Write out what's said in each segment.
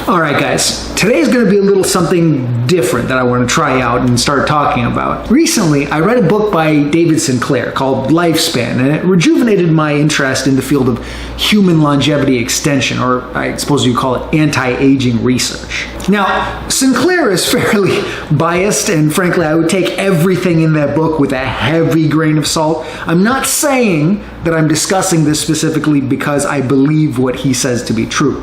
All right, guys, today is going to be a little something different that I want to try out and start talking about. Recently, I read a book by David Sinclair called Lifespan, and it rejuvenated my interest in the field of human longevity extension, or I suppose you call it anti-aging research. Now, Sinclair is fairly biased, and frankly, I would take everything in that book with a heavy grain of salt. I'm not saying that I'm discussing this specifically because I believe what he says to be true.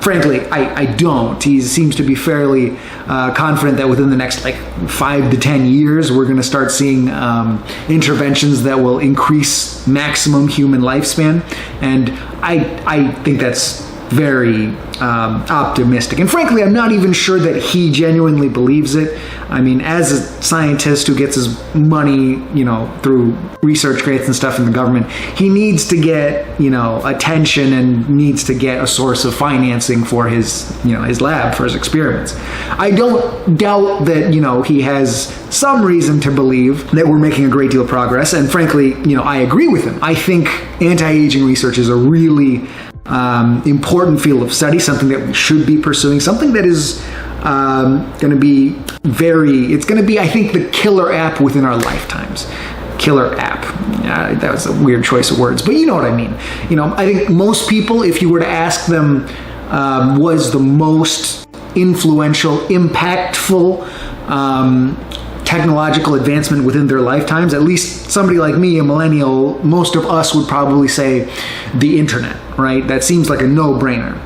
Frankly, I don't. He seems to be fairly confident that within the next 5 to 10 years, we're going to start seeing interventions that will increase maximum human lifespan. And I think that's very optimistic. And frankly, I'm not even sure that he genuinely believes it. I mean, as a scientist who gets his money, through research grants and stuff in the government, he needs to get, attention and needs to get a source of financing for his, his lab, for his experiments. I don't doubt that, he has some reason to believe that we're making a great deal of progress. And frankly, I agree with him. I think anti-aging research is a really important field of study, something that we should be pursuing, something that is going to be it's going to be, I think, the killer app within our lifetimes. Killer app. That was a weird choice of words, but you know what I mean. I think most people, if you were to ask them, was the most influential, impactful technological advancement within their lifetimes, at least somebody like me, a millennial, most of us would probably say the internet, right? That seems like a no-brainer.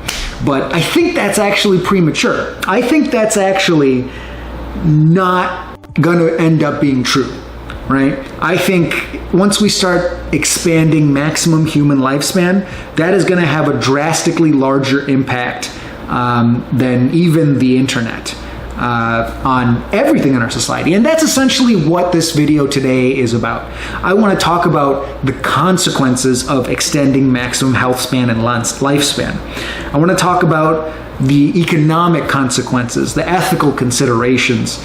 But I think that's actually premature. I think that's actually not going to end up being true, right? I think once we start expanding maximum human lifespan, that is going to have a drastically larger impact than even the internet on everything in our society. And that's essentially what this video today is about. I want to talk about the consequences of extending maximum health span and lifespan. I want to talk about the economic consequences, the ethical considerations,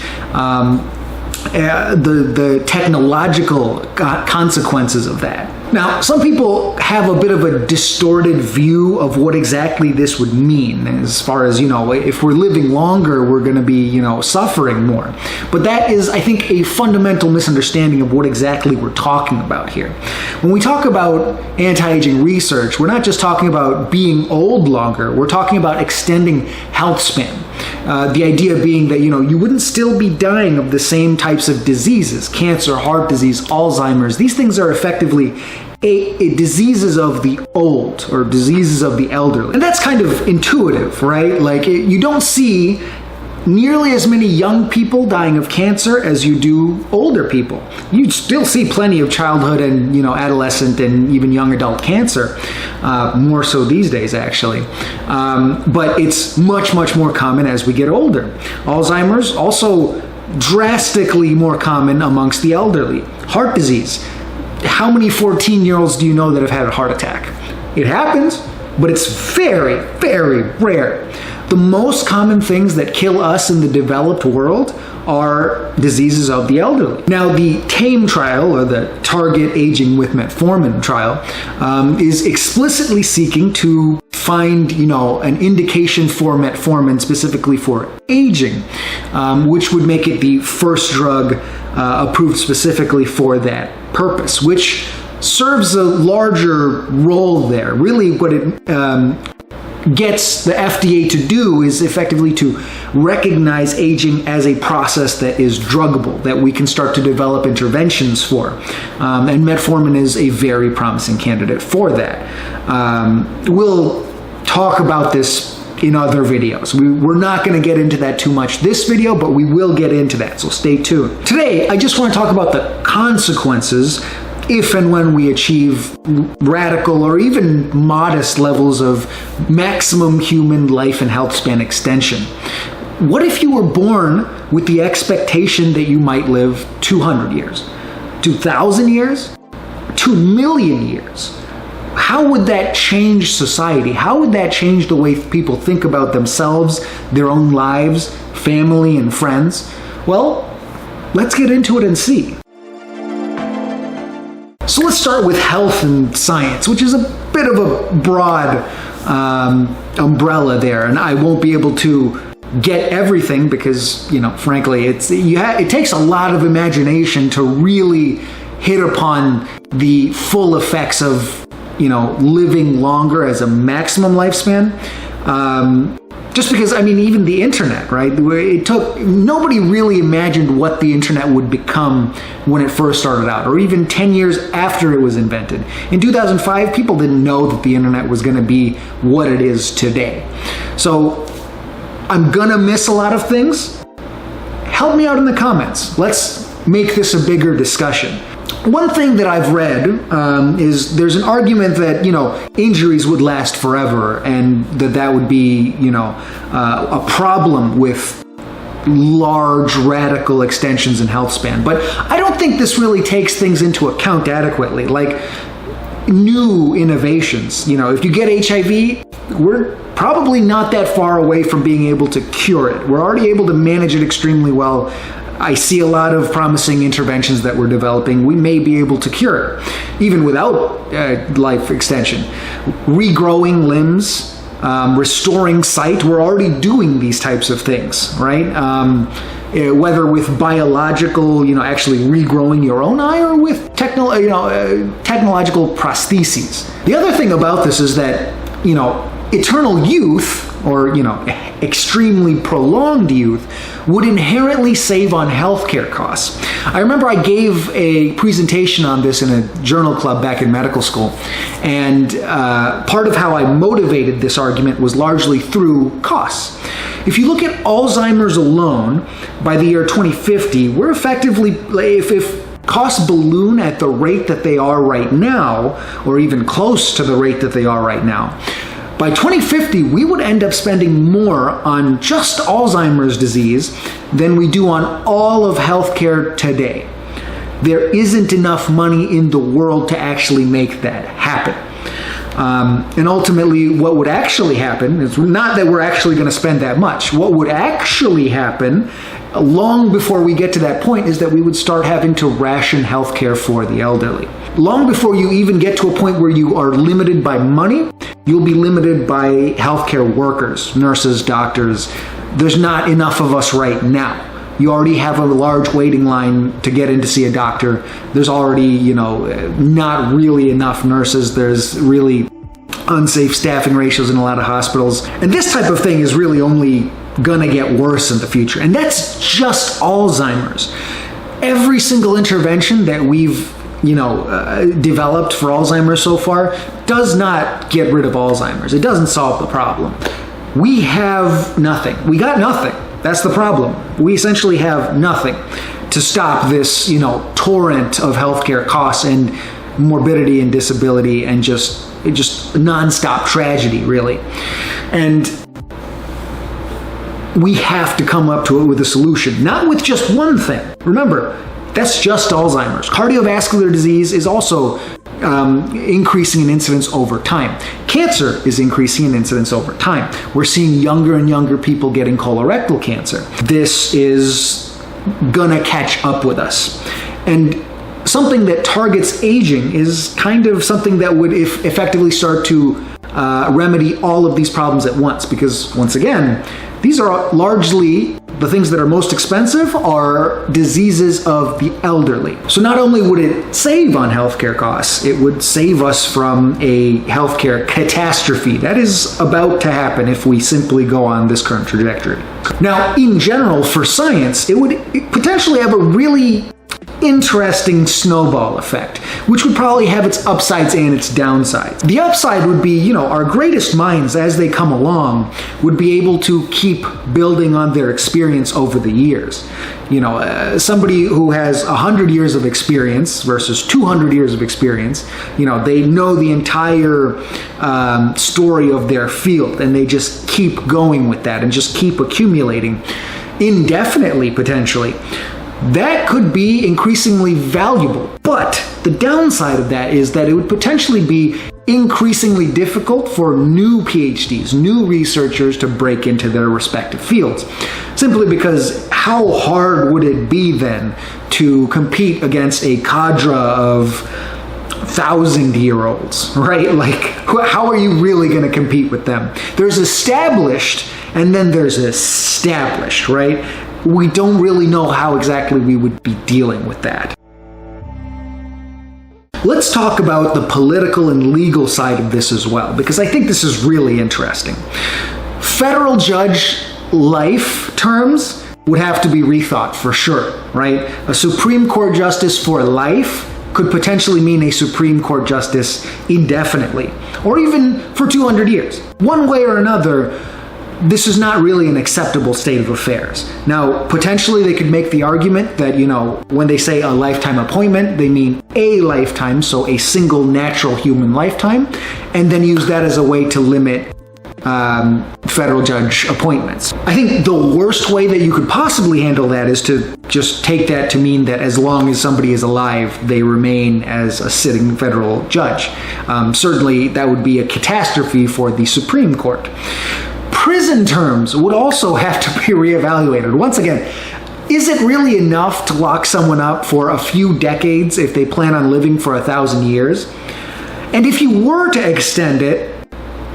the technological consequences of that. Now, some people have a bit of a distorted view of what exactly this would mean, as far as, if we're living longer, we're going to be, suffering more. But that is, I think, a fundamental misunderstanding of what exactly we're talking about here. When we talk about anti-aging research, we're not just talking about being old longer, we're talking about extending health span. The idea being that, you wouldn't still be dying of the same types of diseases, cancer, heart disease, Alzheimer's. These things are effectively diseases of the old, or diseases of the elderly. And that's kind of intuitive, right? You don't see nearly as many young people dying of cancer as you do older people. You still see plenty of childhood and, adolescent and even young adult cancer, more so these days, actually. But it's much, much more common as we get older. Alzheimer's, also drastically more common amongst the elderly. Heart disease. How many 14-year-olds do you know that have had a heart attack? It happens, but it's very, very rare. The most common things that kill us in the developed world are diseases of the elderly. Now, the TAME trial, or the Target Aging with Metformin trial, is explicitly seeking to find, an indication for metformin specifically for aging, which would make it the first drug approved specifically for that purpose, which serves a larger role there. Really, what it gets the FDA to do is effectively to recognize aging as a process that is druggable, that we can start to develop interventions for. And metformin is a very promising candidate for that. We'll talk about this in other videos. We're not going to get into that too much this video, but we will get into that, so stay tuned. Today, I just want to talk about the consequences if and when we achieve radical or even modest levels of maximum human life and health span extension. What if you were born with the expectation that you might live 200 years, 2,000 years, 2 million years? How would that change society? How would that change the way people think about themselves, their own lives, family, and friends? Well, let's get into it and see. So let's start with health and science, which is a bit of a broad umbrella there, and I won't be able to get everything because, frankly, it takes a lot of imagination to really hit upon the full effects of, living longer as a maximum lifespan. Just because, even the internet, right? Nobody really imagined what the internet would become when it first started out, or even 10 years after it was invented. In 2005, people didn't know that the internet was going to be what it is today. So I'm going to miss a lot of things. Help me out in the comments. Let's make this a bigger discussion. One thing that I've read is there's an argument that, injuries would last forever, and that would be, a problem with large radical extensions in health span. But I don't think this really takes things into account adequately. Like new innovations, if you get HIV, we're probably not that far away from being able to cure it. We're already able to manage it extremely well. I see a lot of promising interventions that we're developing. We may be able to cure it, even without life extension. Regrowing limbs, restoring sight, we're already doing these types of things, right? Whether with biological, actually regrowing your own eye, or with technological prostheses. The other thing about this is that, eternal youth, or extremely prolonged youth, would inherently save on healthcare costs. I remember I gave a presentation on this in a journal club back in medical school, and part of how I motivated this argument was largely through costs. If you look at Alzheimer's alone, by the year 2050, we're effectively, if costs balloon at the rate that they are right now, or even close to the rate that they are right now, by 2050, we would end up spending more on just Alzheimer's disease than we do on all of healthcare today. There isn't enough money in the world to actually make that happen. And ultimately, what would actually happen is not that we're actually going to spend that much. What would actually happen, long before we get to that point, is that we would start having to ration healthcare for the elderly. Long before you even get to a point where you are limited by money, you'll be limited by healthcare workers, nurses, doctors. There's not enough of us right now. You already have a large waiting line to get in to see a doctor. There's already, not really enough nurses. There's really unsafe staffing ratios in a lot of hospitals. And this type of thing is really only gonna get worse in the future. And that's just Alzheimer's. Every single intervention that we've developed for Alzheimer's so far does not get rid of Alzheimer's. It doesn't solve the problem. We have nothing. We got nothing. That's the problem. We essentially have nothing to stop this, torrent of healthcare costs and morbidity and disability and just nonstop tragedy, really. And we have to come up to it with a solution, not with just one thing. Remember, that's just Alzheimer's. Cardiovascular disease is also increasing in incidence over time. Cancer is increasing in incidence over time. We're seeing younger and younger people getting colorectal cancer. This is gonna catch up with us. And something that targets aging is kind of something that would effectively start to remedy all of these problems at once, because once again, these are largely the things that are most expensive are diseases of the elderly. So not only would it save on healthcare costs, it would save us from a healthcare catastrophe that is about to happen if we simply go on this current trajectory. Now, in general, for science, it would potentially have a really interesting snowball effect, which would probably have its upsides and its downsides. The upside would be, our greatest minds as they come along would be able to keep building on their experience over the years. Somebody who has 100 years of experience versus 200 years of experience, they know the entire story of their field, and they just keep going with that and just keep accumulating indefinitely, potentially. That could be increasingly valuable, but the downside of that is that it would potentially be increasingly difficult for new PhDs, new researchers to break into their respective fields. Simply because how hard would it be then to compete against a cadre of 1,000-year-olds, right? Like, how are you really going to compete with them? There's established, and then there's established, right? We don't really know how exactly we would be dealing with that. Let's talk about the political and legal side of this as well, because I think this is really interesting. Federal judge life terms would have to be rethought for sure, right? A Supreme Court justice for life could potentially mean a Supreme Court justice indefinitely, or even for 200 years. One way or another, this is not really an acceptable state of affairs. Now, potentially they could make the argument that, when they say a lifetime appointment, they mean a lifetime, so a single natural human lifetime, and then use that as a way to limit federal judge appointments. I think the worst way that you could possibly handle that is to just take that to mean that as long as somebody is alive, they remain as a sitting federal judge. Certainly, that would be a catastrophe for the Supreme Court. Prison terms would also have to be reevaluated. Once again, is it really enough to lock someone up for a few decades if they plan on living for 1,000 years? And if you were to extend it,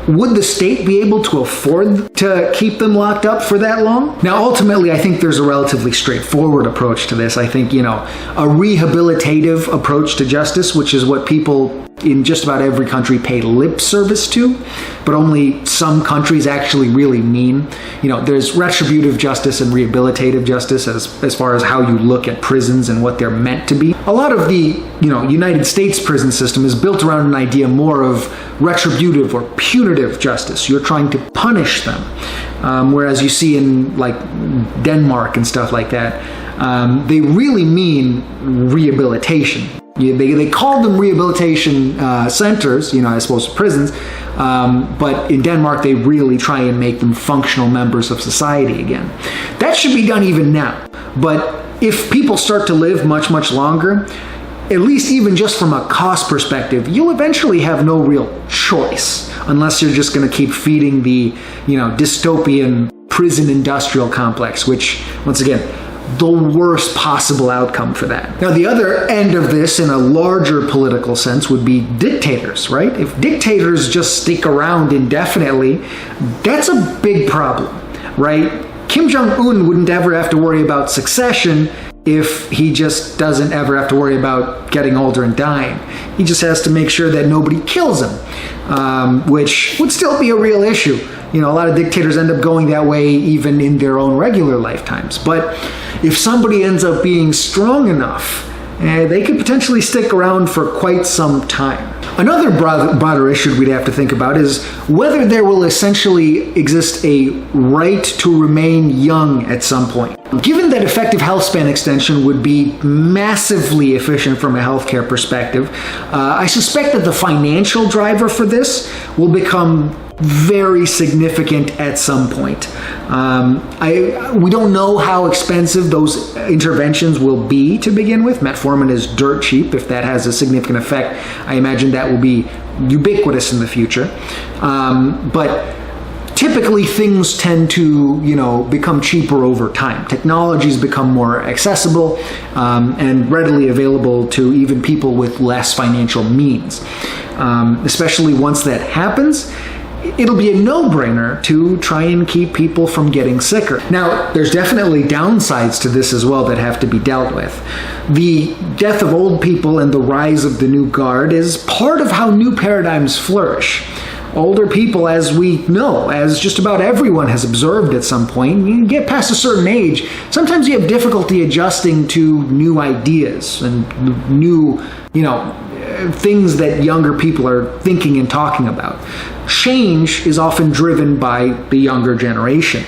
would the state be able to afford to keep them locked up for that long? Now, ultimately, I think there's a relatively straightforward approach to this. I think, a rehabilitative approach to justice, which is what people in just about every country pay lip service to, but only some countries actually really mean. There's retributive justice and rehabilitative justice as far as how you look at prisons and what they're meant to be. A lot of the, United States prison system is built around an idea more of retributive or punitive justice. You're trying to punish them. Whereas you see in like Denmark and stuff like that, they really mean rehabilitation. They call them rehabilitation centers, I suppose prisons, but in Denmark they really try and make them functional members of society again. That should be done even now. But if people start to live much, much longer, at least even just from a cost perspective, you'll eventually have no real choice unless you're just going to keep feeding the, dystopian prison industrial complex, which, once again, the worst possible outcome for that. Now, the other end of this, in a larger political sense, would be dictators, right? If dictators just stick around indefinitely, that's a big problem, right? Kim Jong-un wouldn't ever have to worry about succession if he just doesn't ever have to worry about getting older and dying. He just has to make sure that nobody kills him, which would still be a real issue. A lot of dictators end up going that way even in their own regular lifetimes. But if somebody ends up being strong enough, they could potentially stick around for quite some time. Another broader issue we'd have to think about is whether there will essentially exist a right to remain young at some point. Given that effective health span extension would be massively efficient from a healthcare perspective, I suspect that the financial driver for this will become very significant at some point. We don't know how expensive those interventions will be to begin with. Metformin is dirt cheap. If that has a significant effect, I imagine that will be ubiquitous in the future. But typically things tend to, become cheaper over time. Technologies become more accessible and readily available to even people with less financial means. Especially once that happens, it'll be a no-brainer to try and keep people from getting sicker. Now, there's definitely downsides to this as well that have to be dealt with. The death of old people and the rise of the new guard is part of how new paradigms flourish. Older people, as we know, as just about everyone has observed at some point, you get past a certain age, sometimes you have difficulty adjusting to new ideas and new, things that younger people are thinking and talking about. Change is often driven by the younger generation.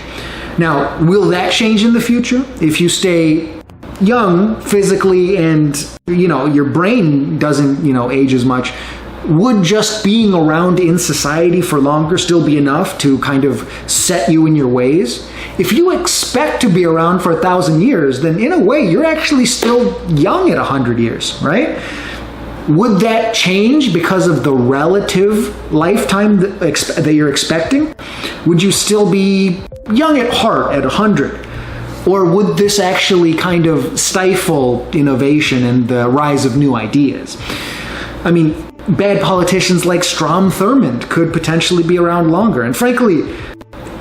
Now, will that change in the future? If you stay young physically and, your brain doesn't, age as much, would just being around in society for longer still be enough to kind of set you in your ways? If you expect to be around for 1,000 years, then in a way, you're actually still young at 100 years, right? Would that change because of the relative lifetime that you're expecting? Would you still be young at heart at 100? Or would this actually kind of stifle innovation and the rise of new ideas? I mean, bad politicians like Strom Thurmond could potentially be around longer. And frankly,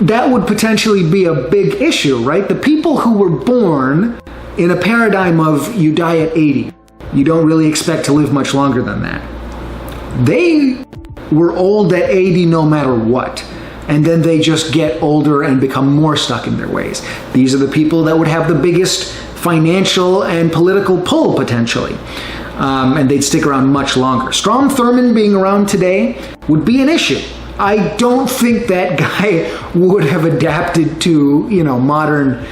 that would potentially be a big issue, right? The people who were born in a paradigm of you die at 80, you don't really expect to live much longer than that. They were old at 80 no matter what. And then they just get older and become more stuck in their ways. These are the people that would have the biggest financial and political pull, potentially. And they'd stick around much longer. Strom Thurmond being around today would be an issue. I don't think that guy would have adapted to, modern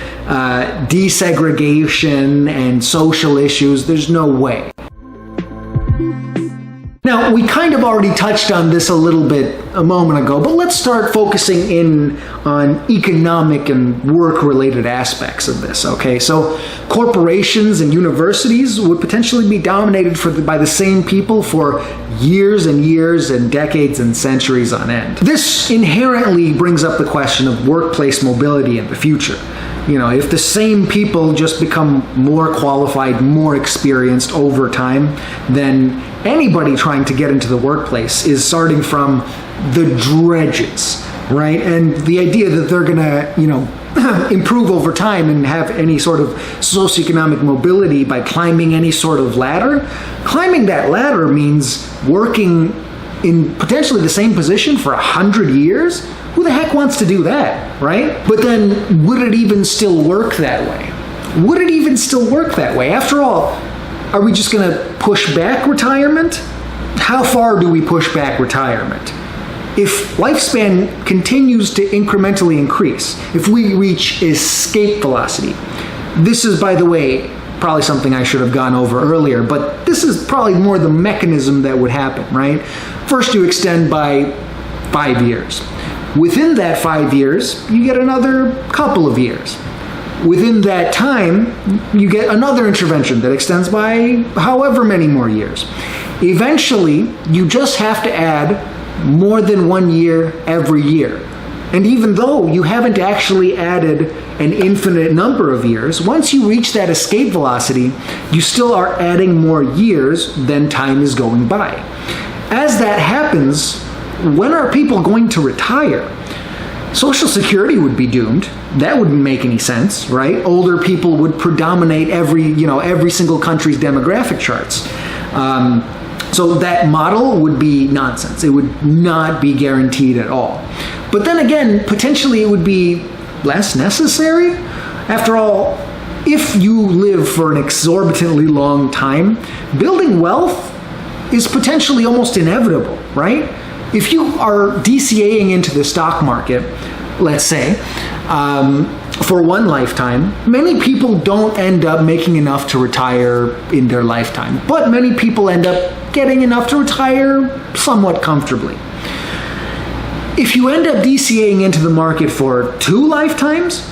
desegregation and social issues. There's no way. Now, we kind of already touched on this a little bit a moment ago, but let's start focusing in on economic and work-related aspects of this, okay? So corporations and universities would potentially be dominated by the same people for years and years and decades and centuries on end. This inherently brings up the question of workplace mobility in the future. If the same people just become more qualified, more experienced over time, then anybody trying to get into the workplace is starting from the dredges, right? And the idea that they're going to, improve over time and have any sort of socioeconomic mobility by climbing any sort of ladder, climbing that ladder means working in potentially the same position for 100 years. Who the heck wants to do that, right? But then, would it even still work that way? Would it even still work that way? After all, are we just going to push back retirement? How far do we push back retirement? If lifespan continues to incrementally increase, if we reach escape velocity, this is, by the way, probably something I should have gone over earlier, but this is probably more the mechanism that would happen, right? First, you extend by 5 years. Within that 5 years, you get another couple of years. Within that time, you get another intervention that extends by however many more years. Eventually, you just have to add more than 1 year every year. And even though you haven't actually added an infinite number of years, once you reach that escape velocity, you still are adding more years than time is going by. As that happens, when are people going to retire? Social Security would be doomed. That wouldn't make any sense, right? Older people would predominate every single country's demographic charts. So that model would be nonsense. It would not be guaranteed at all. But then again, potentially it would be less necessary. After all, if you live for an exorbitantly long time, building wealth is potentially almost inevitable, right? If you are DCAing into the stock market, let's say, for one lifetime, many people don't end up making enough to retire in their lifetime, but many people end up getting enough to retire somewhat comfortably. If you end up DCAing into the market for 2 lifetimes,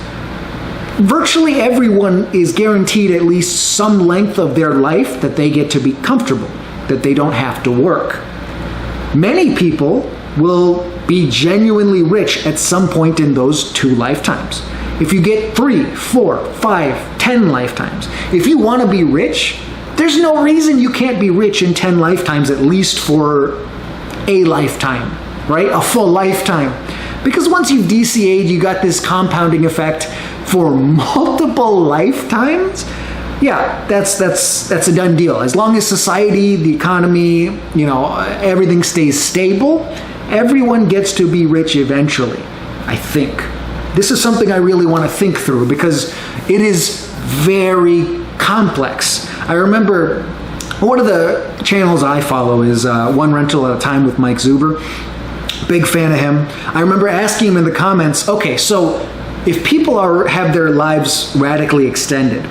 virtually everyone is guaranteed at least some length of their life that they get to be comfortable, that they don't have to work. Many people will be genuinely rich at some point in those 2 lifetimes. If you get 3, 4, 5, 10 lifetimes, if you want to be rich, there's no reason you can't be rich in 10 lifetimes, at least for a lifetime, right? A full lifetime. Because once you've DCA'd, you got this compounding effect for multiple lifetimes. Yeah, that's a done deal. As long as society, the economy, everything stays stable, everyone gets to be rich eventually, I think. This is something I really want to think through because it is very complex. I remember one of the channels I follow is One Rental at a Time with Mike Zuber. Big fan of him. I remember asking him in the comments, okay, so if people have their lives radically extended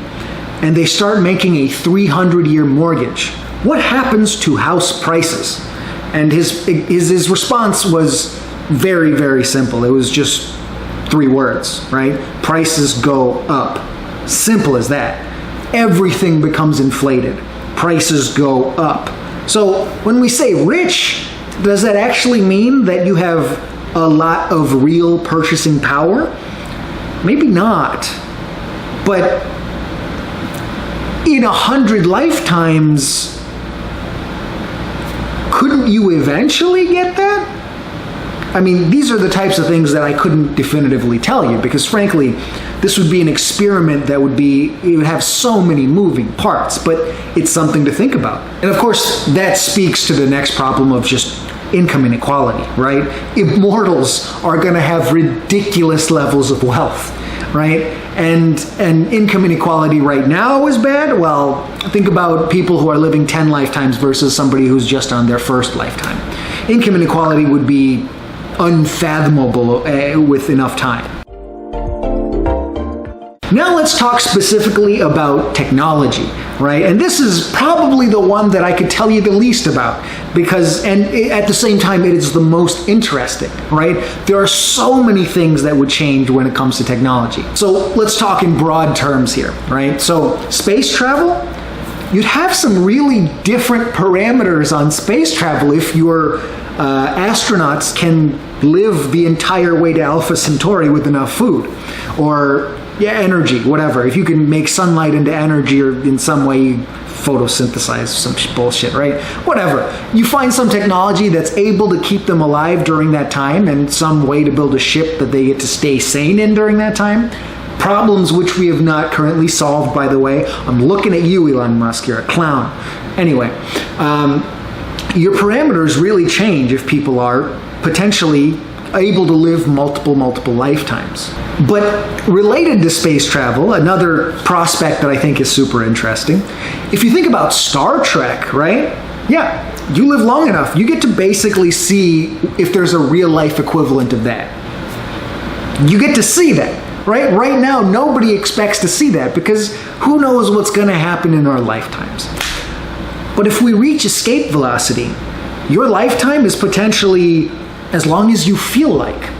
and they start making a 300-year mortgage, what happens to house prices? And his response was very, very simple. It was just 3 words, right? Prices go up. Simple as that. Everything becomes inflated. Prices go up. So when we say rich, does that actually mean that you have a lot of real purchasing power? Maybe not. But in 100 lifetimes, couldn't you eventually get that? I mean, these are the types of things that I couldn't definitively tell you, because frankly, this would be an experiment that it would have so many moving parts, but it's something to think about. And of course, that speaks to the next problem of just income inequality, right? Immortals are going to have ridiculous levels of wealth, right? And income inequality right now is bad. Well, think about people who are living 10 lifetimes versus somebody who's just on their first lifetime. Income inequality would be unfathomable with enough time. Now let's talk specifically about technology, right? And this is probably the one that I could tell you the least about, and at the same time, it is the most interesting, right? There are so many things that would change when it comes to technology. So let's talk in broad terms here, right? So space travel, you'd have some really different parameters on space travel if your astronauts can live the entire way to Alpha Centauri with enough food, or energy, whatever. If you can make sunlight into energy, or in some way photosynthesize some bullshit, right? Whatever. You find some technology that's able to keep them alive during that time, and some way to build a ship that they get to stay sane in during that time. Problems which we have not currently solved, by the way. I'm looking at you, Elon Musk. You're a clown. Anyway, your parameters really change if people are potentially able to live multiple lifetimes. But related to space travel, another prospect that I think is super interesting, if you think about Star Trek, right? Yeah, you live long enough, you get to basically see if there's a real life equivalent of that. You get to see that, right? Right now, nobody expects to see that, because who knows what's going to happen in our lifetimes. But if we reach escape velocity, your lifetime is potentially as long as you feel like.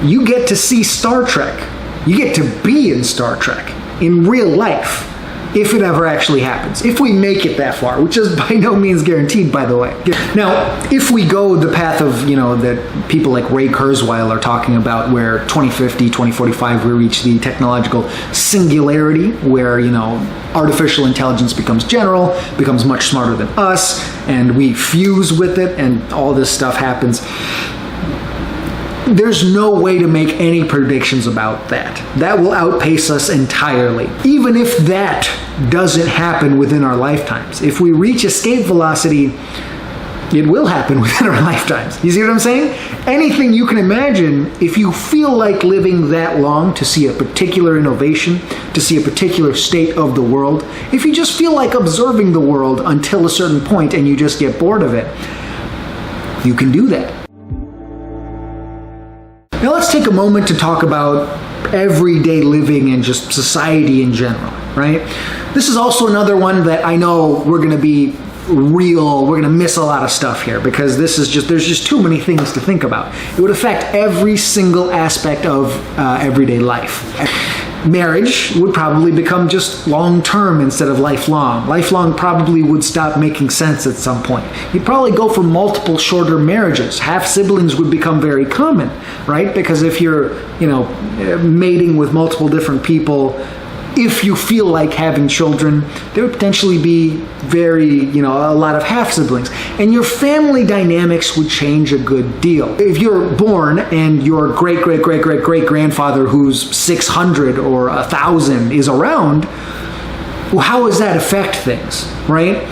You get to see Star Trek. You get to be in Star Trek in real life, if it ever actually happens. If we make it that far, which is by no means guaranteed, by the way. Now, if we go the path of, that people like Ray Kurzweil are talking about, where 2050, 2045, we reach the technological singularity, where, artificial intelligence becomes general, becomes much smarter than us, and we fuse with it, and all this stuff happens. There's no way to make any predictions about that. That will outpace us entirely. Even if that doesn't happen within our lifetimes, if we reach escape velocity, it will happen within our lifetimes. You see what I'm saying? Anything you can imagine, if you feel like living that long to see a particular innovation, to see a particular state of the world, if you just feel like observing the world until a certain point and you just get bored of it, you can do that. Now let's take a moment to talk about everyday living and just society in general, right? This is also another one that I know we're going to be we're going to miss a lot of stuff here, because there's just too many things to think about. It would affect every single aspect of everyday life. Marriage would probably become just long-term instead of lifelong. Lifelong probably would stop making sense at some point. You'd probably go for multiple shorter marriages. Half-siblings would become very common, right? Because if you're, mating with multiple different people, if you feel like having children, there would potentially be a lot of half-siblings. And your family dynamics would change a good deal. If you're born and your great-great-great-great-great-grandfather who's 600 or 1,000 is around, well, how does that affect things, right?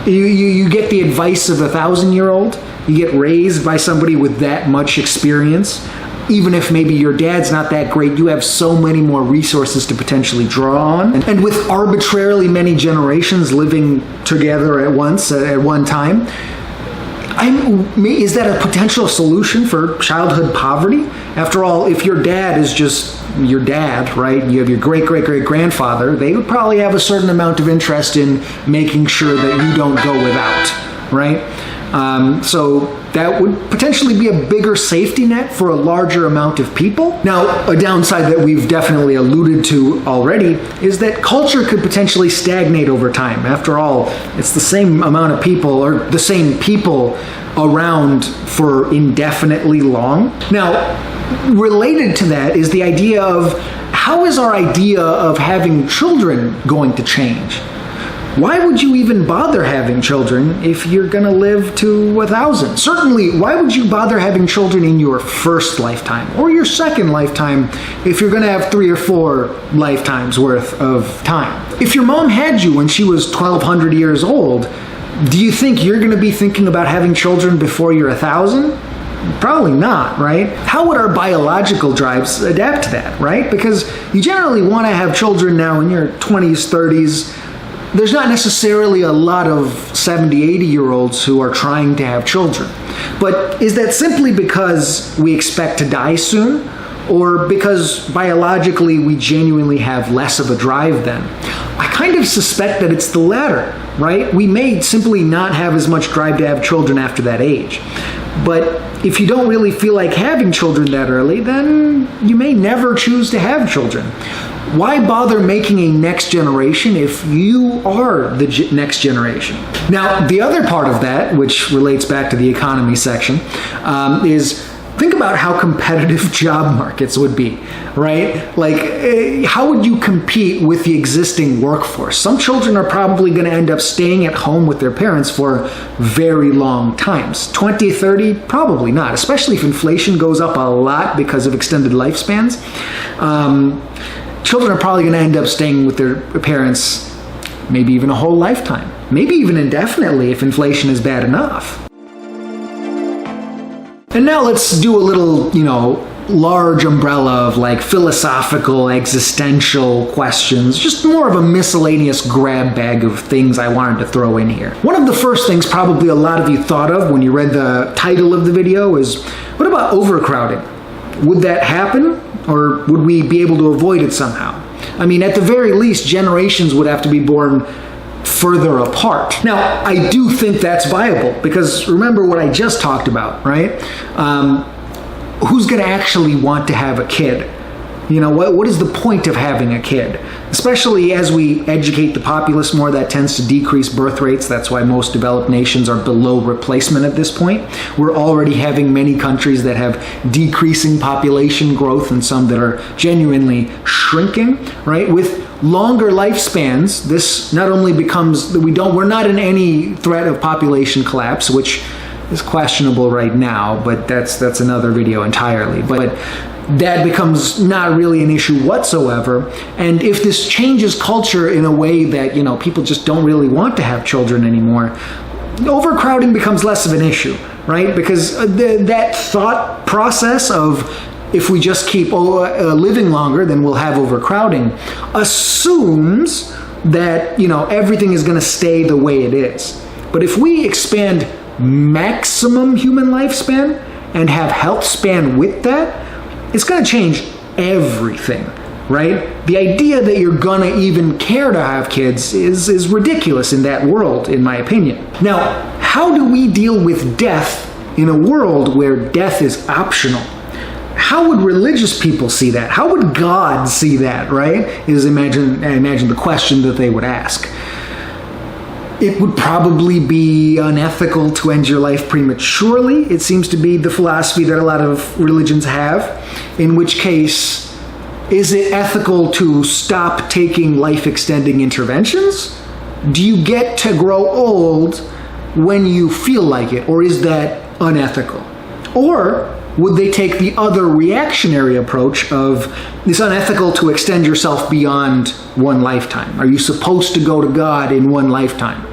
You get the advice of a 1,000-year-old. You get raised by somebody with that much experience. Even if maybe your dad's not that great, you have so many more resources to potentially draw on. And with arbitrarily many generations living together at once, at one time, is that a potential solution for childhood poverty? After all, if your dad is just your dad, right? You have your great-great-great-grandfather, they would probably have a certain amount of interest in making sure that you don't go without, right? So that would potentially be a bigger safety net for a larger amount of people. Now, a downside that we've definitely alluded to already is that culture could potentially stagnate over time. After all, it's the same amount of people, or the same people around for indefinitely long. Now, related to that is the idea of, how is our idea of having children going to change? Why would you even bother having children if you're going to live to 1,000? Certainly, why would you bother having children in your first lifetime or your second lifetime if you're going to have 3 or 4 lifetimes worth of time? If your mom had you when she was 1,200 years old, do you think you're going to be thinking about having children before you're 1,000? Probably not, right? How would our biological drives adapt to that, right? Because you generally want to have children now in your 20s, 30s. There's not necessarily a lot of 70, 80-year-olds who are trying to have children. But is that simply because we expect to die soon? Or because biologically we genuinely have less of a drive then? I kind of suspect that it's the latter, right? We may simply not have as much drive to have children after that age. But if you don't really feel like having children that early, then you may never choose to have children. Why bother making a next generation if you are the next generation? Now, the other part of that, which relates back to the economy section, is think about how competitive job markets would be, right? Like, how would you compete with the existing workforce? Some children are probably going to end up staying at home with their parents for very long times. 20, 30, probably not, especially if inflation goes up a lot because of extended lifespans. Children are probably going to end up staying with their parents maybe even a whole lifetime, maybe even indefinitely if inflation is bad enough. And now let's do a little, large umbrella of like philosophical, existential questions, just more of a miscellaneous grab bag of things I wanted to throw in here. One of the first things probably a lot of you thought of when you read the title of the video is, what about overcrowding? Would that happen? Or would we be able to avoid it somehow? I mean, at the very least, generations would have to be born further apart. Now, I do think that's viable because remember what I just talked about, right? Who's going to actually want to have a kid? What is the point of having a kid? Especially as we educate the populace more, that tends to decrease birth rates. That's why most developed nations are below replacement at this point. We're already having many countries that have decreasing population growth and some that are genuinely shrinking, right? With longer lifespans, this not only becomes, we're not in any threat of population collapse, which is questionable right now, but that's another video entirely. But that becomes not really an issue whatsoever. And if this changes culture in a way that, people just don't really want to have children anymore, overcrowding becomes less of an issue, right? Because that thought process of if we just keep living longer, then we'll have overcrowding, assumes that, everything is going to stay the way it is. But if we expand maximum human lifespan and have health span with that, it's going to change everything, right? The idea that you're going to even care to have kids is ridiculous in that world, in my opinion. Now, how do we deal with death in a world where death is optional? How would religious people see that? How would God see that, right? I imagine the question that they would ask. It would probably be unethical to end your life prematurely. It seems to be the philosophy that a lot of religions have, in which case, is it ethical to stop taking life-extending interventions? Do you get to grow old when you feel like it, or is that unethical? Or would they take the other reactionary approach of it's unethical to extend yourself beyond one lifetime? Are you supposed to go to God in one lifetime?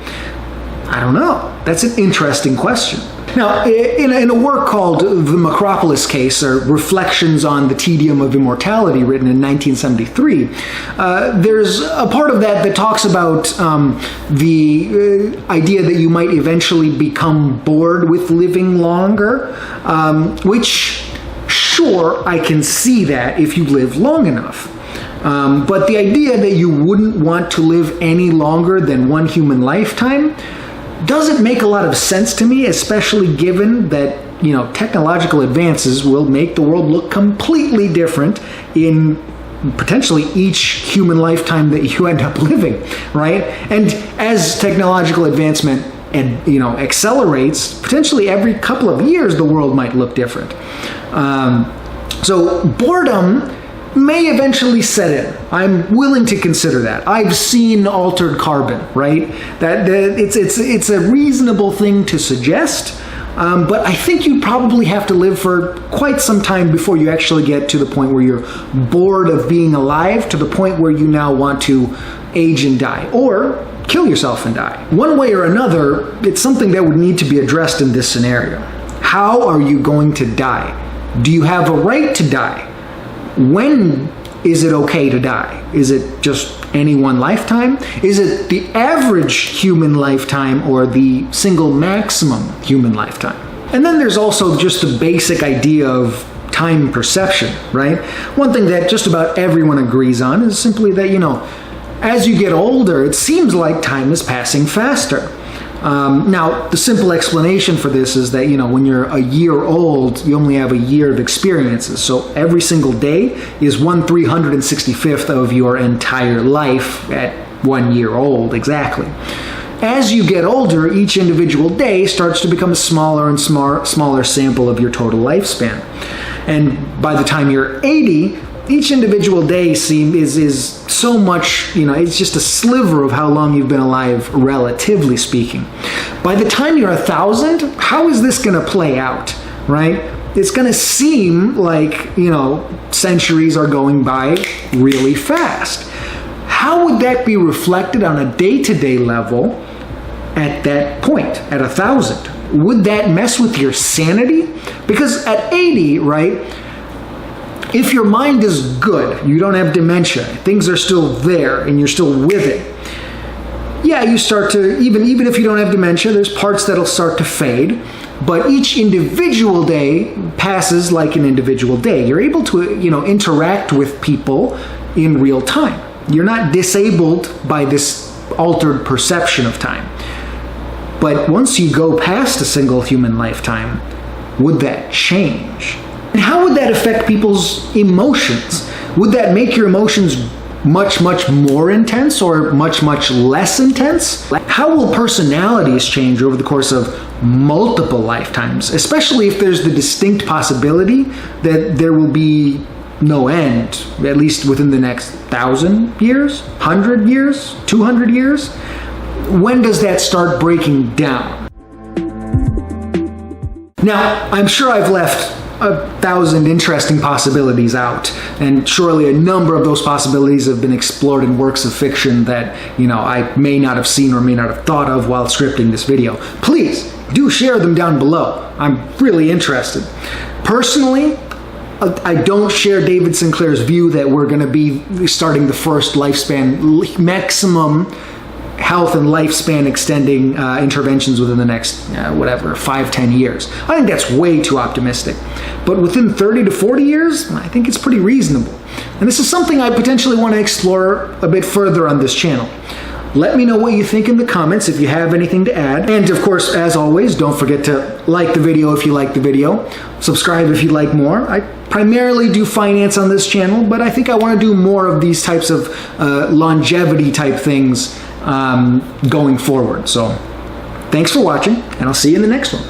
I don't know. That's an interesting question. Now, in a work called The Macropolis Case, or Reflections on the Tedium of Immortality, written in 1973, there's a part of that talks about the idea that you might eventually become bored with living longer, which, sure, I can see that if you live long enough. But the idea that you wouldn't want to live any longer than one human lifetime doesn't make a lot of sense to me, especially given that, technological advances will make the world look completely different in potentially each human lifetime that you end up living, right? And as technological advancement accelerates, potentially every couple of years the world might look different. So boredom, may eventually set in. I'm willing to consider that. I've seen altered carbon, right? That it's a reasonable thing to suggest. But I think you probably have to live for quite some time before you actually get to the point where you're bored of being alive, to the point where you now want to age and die, or kill yourself and die. One way or another, it's something that would need to be addressed in this scenario. How are you going to die? Do you have a right to die? When is it okay to die? Is it just any one lifetime? Is it the average human lifetime or the single maximum human lifetime? And then there's also just the basic idea of time perception, right? One thing that just about everyone agrees on is simply that, as you get older, it seems like time is passing faster. Now, the simple explanation for this is that, when you're a year old, you only have a year of experiences. So every single day is 1/365th of your entire life at 1 year old, exactly. As you get older, each individual day starts to become a smaller and smaller sample of your total lifespan. And by the time you're 80, each individual day is so much, it's just a sliver of how long you've been alive, relatively speaking. By the time you're 1,000, how is this going to play out, right? It's going to seem like, centuries are going by really fast. How would that be reflected on a day-to-day level at that point, at 1,000? Would that mess with your sanity? Because at 80, right, if your mind is good, you don't have dementia, things are still there and you're still with it, yeah, you start to, even if you don't have dementia, there's parts that'll start to fade, but each individual day passes like an individual day. You're able to, interact with people in real time. You're not disabled by this altered perception of time. But once you go past a single human lifetime, would that change? And how would that affect people's emotions? Would that make your emotions much, much more intense or much, much less intense? How will personalities change over the course of multiple lifetimes, especially if there's the distinct possibility that there will be no end, at least within the next 1,000 years, 100 years, 200 years? When does that start breaking down? Now, I'm sure I've left 1,000 interesting possibilities out, and surely a number of those possibilities have been explored in works of fiction that, I may not have seen or may not have thought of while scripting this video. Please do share them down below. I'm really interested. Personally, I don't share David Sinclair's view that we're going to be starting the first lifespan maximum health and lifespan extending interventions within the next, 5-10 years. I think that's way too optimistic. But within 30 to 40 years, I think it's pretty reasonable. And this is something I potentially want to explore a bit further on this channel. Let me know what you think in the comments if you have anything to add. And of course, as always, don't forget to like the video if you like the video. Subscribe if you'd like more. I primarily do finance on this channel, but I think I want to do more of these types of longevity type things going forward. So thanks for watching, and I'll see you in the next one.